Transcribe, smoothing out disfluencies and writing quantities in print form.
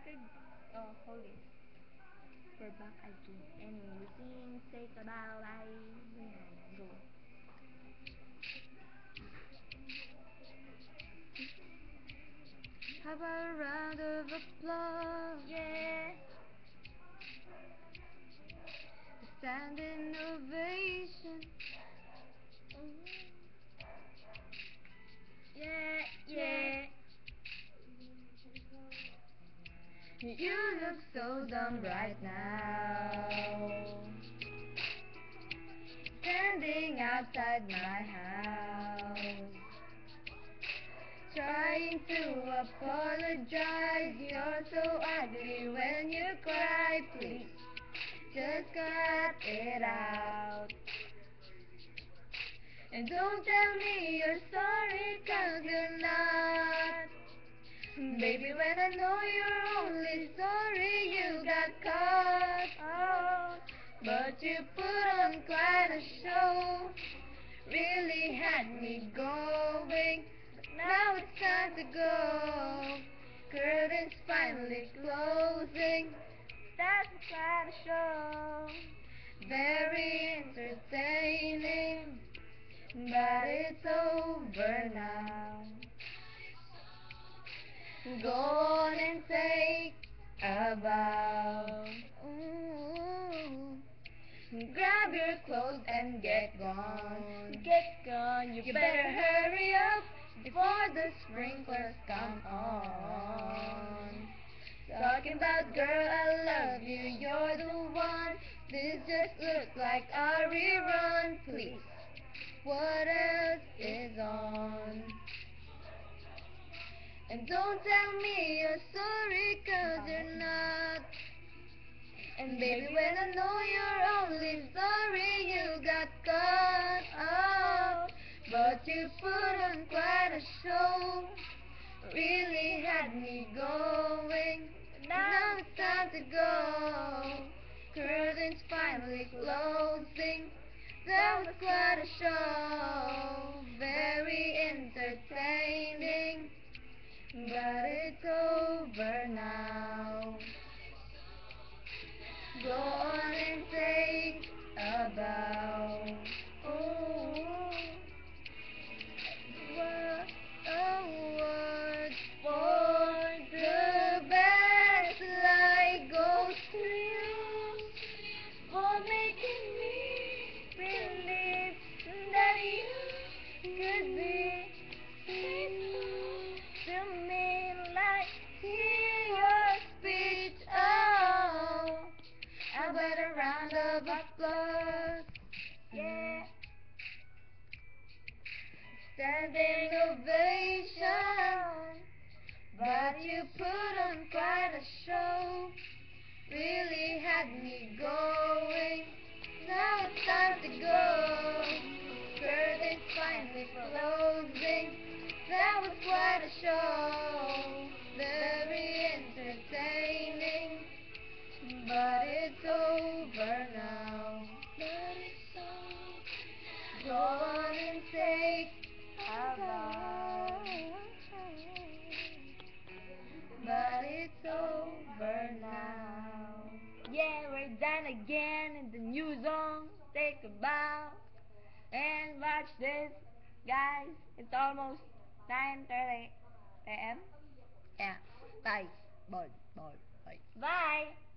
back again. Oh, hold it. We're back again. And we sing, say goodbye, bye. Go. How about a round of applause? Yeah. A standing ovation. Yeah, yeah. You look so dumb right now. Standing outside my house, trying to apologize. You're so ugly when you cry. Please, just cut it out. And don't tell me you're sorry, 'cause you're not. Baby, when I know you're only sorry you got caught. Oh, But you put on quite a show, really had me going. Now it's time to go. Curtains finally closing. that's quite a show. Very entertaining, but it's over now. Go on and take a bow. Ooh. Grab your clothes and get gone. Get gone, You better hurry up before the sprinklers come on. Talking about girl, I love you, you're the one. This just looks like a rerun. Please, what else is on? And don't tell me you're sorry, 'cause you're not. And baby, when I know you're only sorry you got caught. Oh, but you put on quite a show, really had me going. Now it's time to go. Curtains finally closing. That was quite a show, very entertaining, but it's over now. Go on and take a bow. Ooh, what a word for the best light goes to you for making me believe that you could be faithful to me like your speech. Oh, how about a round of applause? Yeah. Standing ovation, but you put on quite a show, really had me going. Now it's time to go. Curtains finally closing. That was quite a show, very entertaining, but it's over now. Go on and take a bow, but it's over now. Yeah, we're done again in the new zone. Take a bow and watch this, guys. It's almost 9:30 a.m. Yeah, bye, bye, bye, bye. Bye.